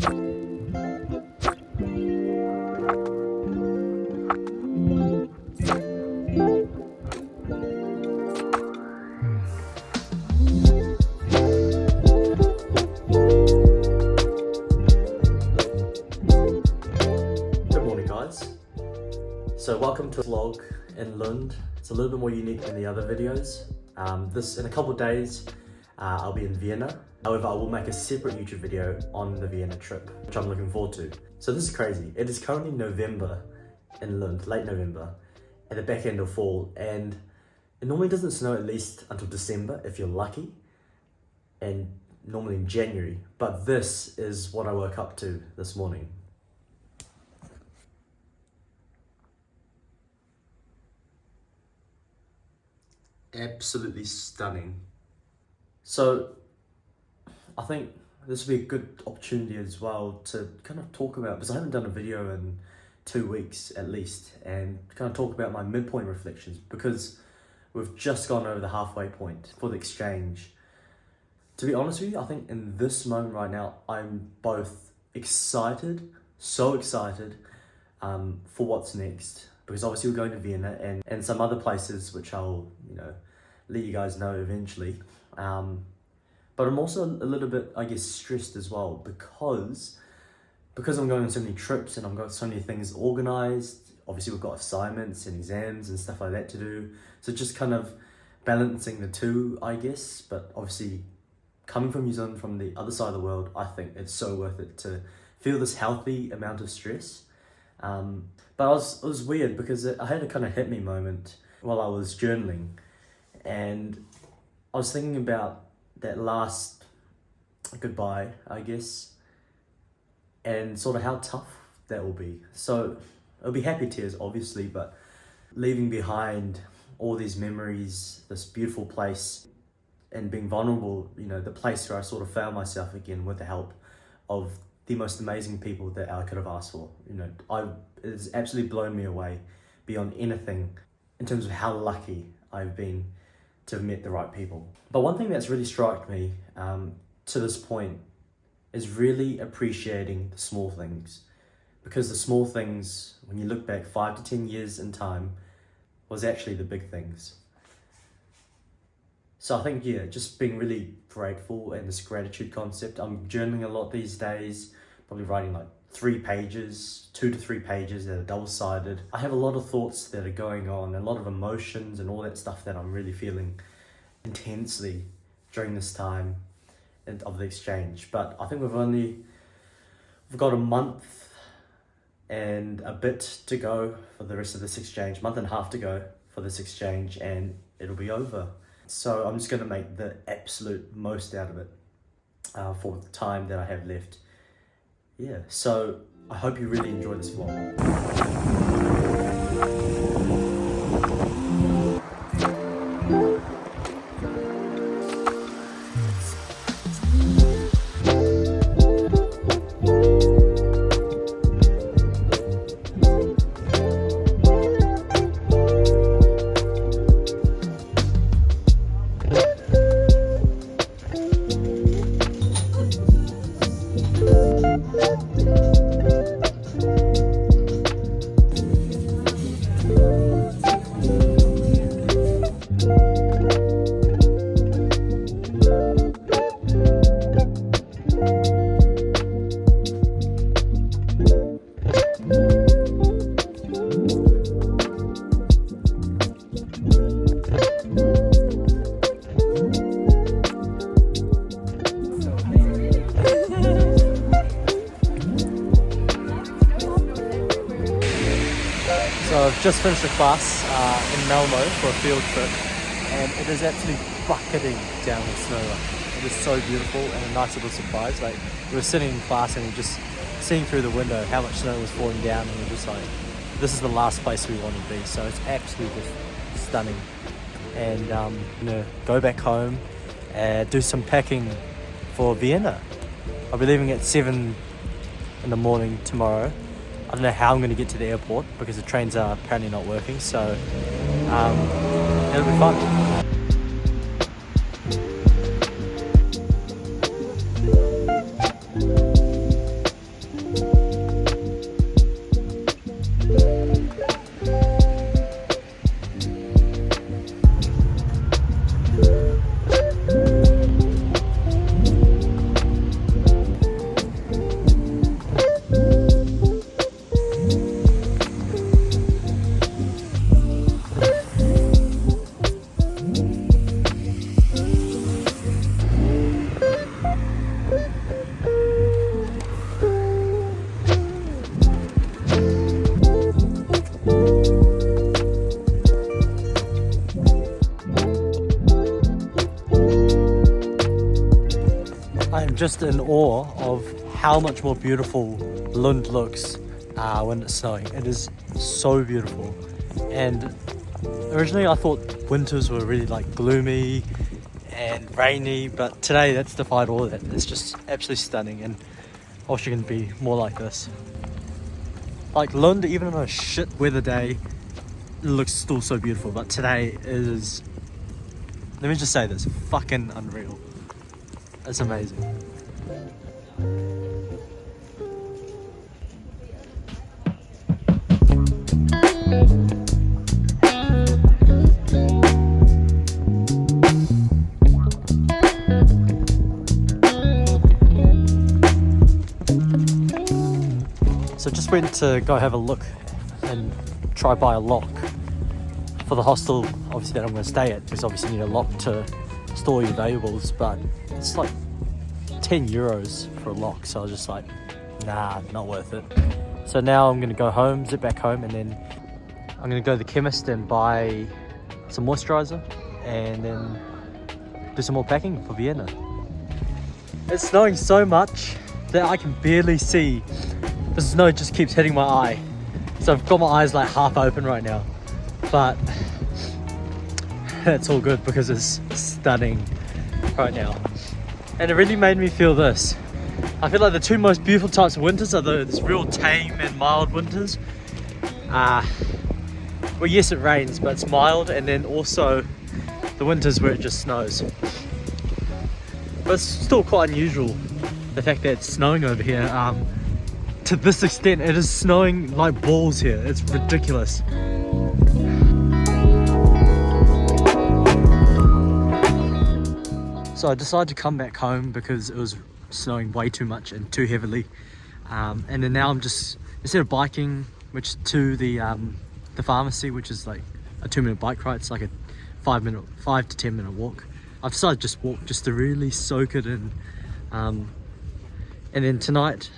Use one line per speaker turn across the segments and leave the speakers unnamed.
So welcome to a vlog in Lund. It's a little bit more unique than the other videos. In a couple of days, I'll be in Vienna. However, I will make a separate YouTube video on the Vienna trip, which I'm looking forward to. So this is crazy. It is currently November in Lund, late November, at the back end of fall, and it normally doesn't snow at least until December if you're lucky, and normally in January. But this is what I woke up to this morning. Absolutely stunning. So I think this would be a good opportunity as well to kind of talk about, because I haven't done a video in 2 weeks at least, and kind of talk about my midpoint reflections, because we've just gone over the halfway point for the exchange. To be honest with you, I think in this moment right now, I'm both excited, so excited for what's next, because obviously we're going to Vienna and some other places which I'll, let you guys know eventually. But I'm also a little bit, I guess, stressed as well, because I'm going on so many trips and I've got so many things organized. Obviously we've got assignments and exams and stuff like that to do. So just kind of balancing the two, I guess. But obviously coming from New Zealand, from the other side of the world, I think it's so worth it to feel this healthy amount of stress. But it was weird, because I had a kind of hit me moment while I was journaling, and I was thinking about that last goodbye, I guess, and sort of how tough that will be. So it'll be happy tears, obviously, but leaving behind all these memories, this beautiful place, and being vulnerable, the place where I sort of found myself again with the help of the most amazing people that I could have asked for. It's absolutely blown me away beyond anything in terms of how lucky I've been to have met the right people. But one thing that's really struck me to this point is really appreciating the small things, because the small things, when you look back 5 to 10 years in time, was actually the big things. So I think, just being really grateful, and this gratitude concept. I'm journaling a lot these days, probably writing like 2 to 3 pages that are double-sided. I have a lot of thoughts that are going on, and a lot of emotions and all that stuff that I'm really feeling intensely during this time of the exchange. But I think we've got a month and a bit to go for the rest of this exchange, month and a half to go for this exchange, and it'll be over. So I'm just going to make the absolute most out of it for the time that I have left. So I hope you really enjoy this vlog. So I've just finished a class in Malmo for a field trip, and it is absolutely bucketing down with snow. It is so beautiful and a nice little surprise. Like, we were sitting in class and we were just seeing through the window how much snow was falling down, and we were just like, this is the last place we want to be. So it's absolutely just stunning. And I'm gonna go back home and do some packing for Vienna. I'll be leaving at 7 in the morning tomorrow. I don't know how I'm going to get to the airport because the trains are apparently not working, so it'll be fun. I'm just in awe of how much more beautiful Lund looks when it's snowing. It is so beautiful. And originally I thought winters were really like gloomy and rainy, but today that's defied all of that. It's just absolutely stunning, and I wish it can be more like this. Like Lund, even on a shit weather day, it looks still so beautiful, but today is, let me just say this, fucking unreal. It's amazing. So just went to go have a look and try buy a lock for the hostel, obviously, that I'm going to stay at, because obviously you need a lock to store your valuables, but it's like 10 euros for a lock, so I was just like, nah, not worth it. So now I'm going to go home, zip back home, and then I'm going to go to the chemist and buy some moisturizer, and then do some more packing for Vienna. It's snowing so much that I can barely see. The snow just keeps hitting my eye, so I've got my eyes like half open right now, but that's all good because it's stunning right now. And it really made me feel this. I feel like the two most beautiful types of winters are those real tame and mild winters. Well, yes, it rains, but it's mild, and then also the winters where it just snows. But it's still quite unusual, the fact that it's snowing over here. To this extent, it is snowing like balls here. It's ridiculous. So I decided to come back home because it was snowing way too much and too heavily. And then now I'm just, instead of biking, which to the pharmacy, which is like a 2-minute bike ride, it's like a 5 to 10 minute walk. I've decided to just walk, just to really soak it in. And then tonight,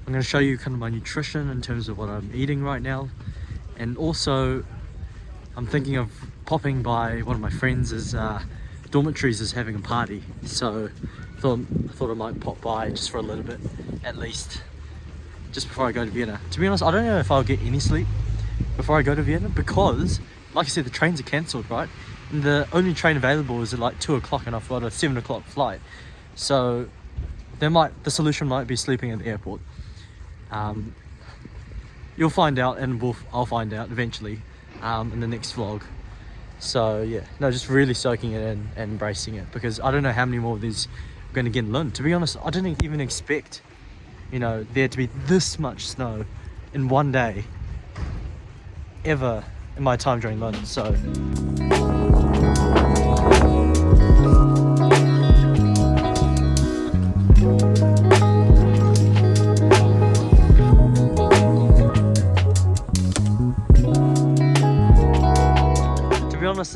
I'm going to show you kind of my nutrition in terms of what I'm eating right now. And also, I'm thinking of popping by one of my friends' dormitories is having a party. So I thought I might pop by just for a little bit, at least, just before I go to Vienna. To be honest, I don't know if I'll get any sleep before I go to Vienna, because, like I said, the trains are cancelled, right? And the only train available is at like 2 o'clock, and I've got a 7 o'clock flight. So the solution might be sleeping at the airport. You'll find out, and I'll find out eventually in the next vlog. So yeah, no, just really soaking it in and embracing it, because I don't know how many more of these I'm going to get in Lund. To be honest, I didn't even expect, there to be this much snow in one day ever in my time during Lund. So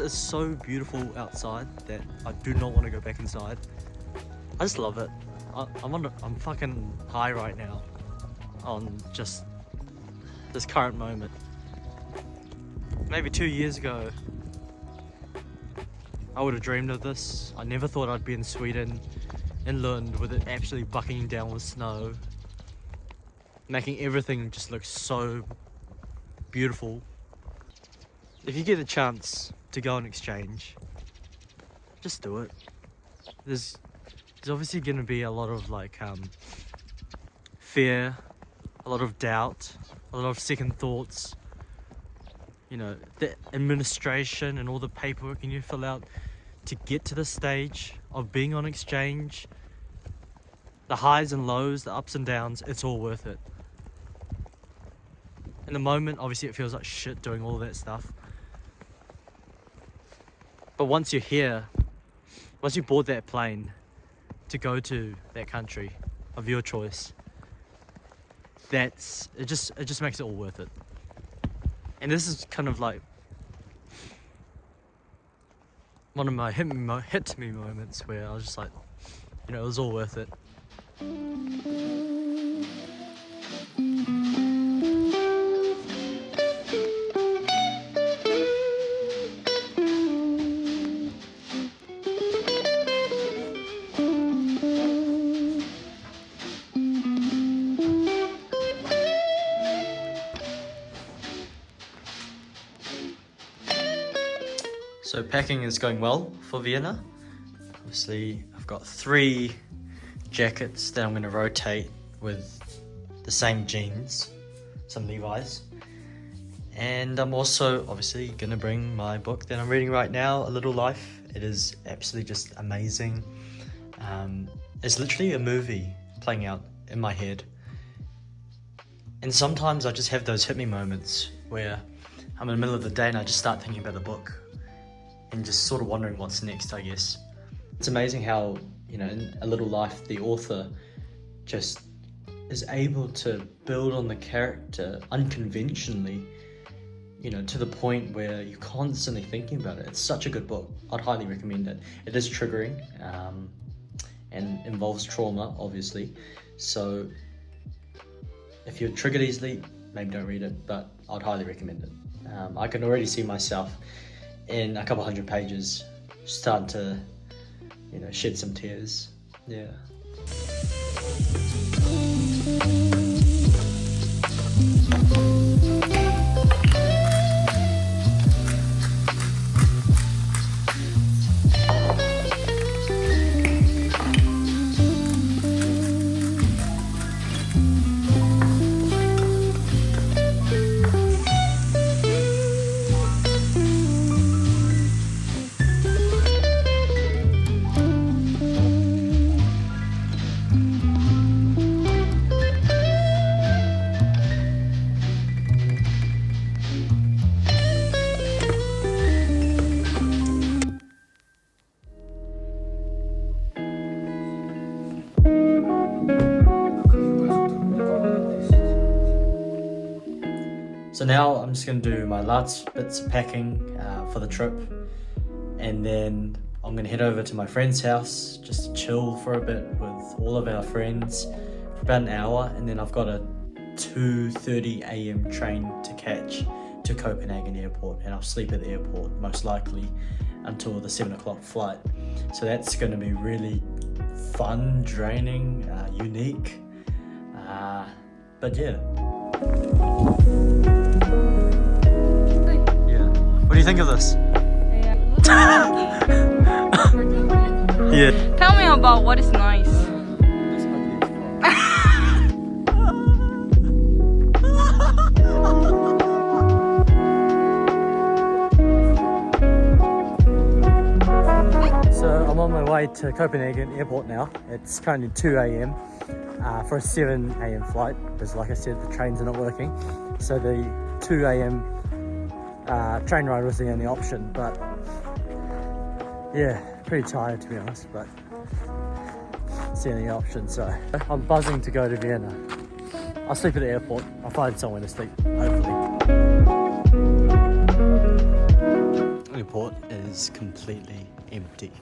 it's so beautiful outside that I do not want to go back inside. I just love it. I'm fucking high right now on just this current moment. Maybe 2 years ago, I would have dreamed of this. I never thought I'd be in Sweden, in Lund, with it actually bucketing down with snow, making everything just look so beautiful. If you get a chance to go on exchange, just do it. There's obviously going to be a lot of like fear, a lot of doubt, a lot of second thoughts. The administration and all the paperwork you fill out to get to the stage of being on exchange, the highs and lows, the ups and downs, it's all worth it. In the moment, obviously it feels like shit doing all that stuff. But once you're here, once you board that plane to go to that country of your choice, it just makes it all worth it. And this is kind of like one of my hit me moments where I was just like, it was all worth it. So packing is going well for Vienna. Obviously, I've got 3 jackets that I'm going to rotate with the same jeans, some Levi's. And I'm also obviously going to bring my book that I'm reading right now, A Little Life. It is absolutely just amazing. It's literally a movie playing out in my head. And sometimes I just have those hit me moments where I'm in the middle of the day and I just start thinking about the book and just sort of wondering what's next, I guess. It's amazing how, you know, in A Little Life, the author just is able to build on the character unconventionally, you know, to the point where you're constantly thinking about it. It's such a good book. I'd highly recommend it. It is triggering and involves trauma, obviously. So if you're triggered easily, maybe don't read it, but I'd highly recommend it. I can already see myself in a couple 100 pages starting to, you know, shed some tears. Yeah. So now I'm just going to do my last bits of packing for the trip, and then I'm going to head over to my friend's house just to chill for a bit with all of our friends for about an hour, and then I've got a 2:30 a.m. train to catch to Copenhagen airport, and I'll sleep at the airport most likely until the 7 o'clock flight. So that's going to be really fun, draining, unique, but yeah. What do you think of this? Yeah.
Tell me about what is nice.
So I'm on my way to Copenhagen airport now. It's currently 2 a.m. For a 7 a.m. flight, because like I said, the trains are not working. So the 2 a.m. Train ride was the only option, but yeah, pretty tired to be honest, but it's the only option. So I'm buzzing to go to Vienna. I'll sleep at the airport. I'll find somewhere to sleep, hopefully. The airport is completely empty.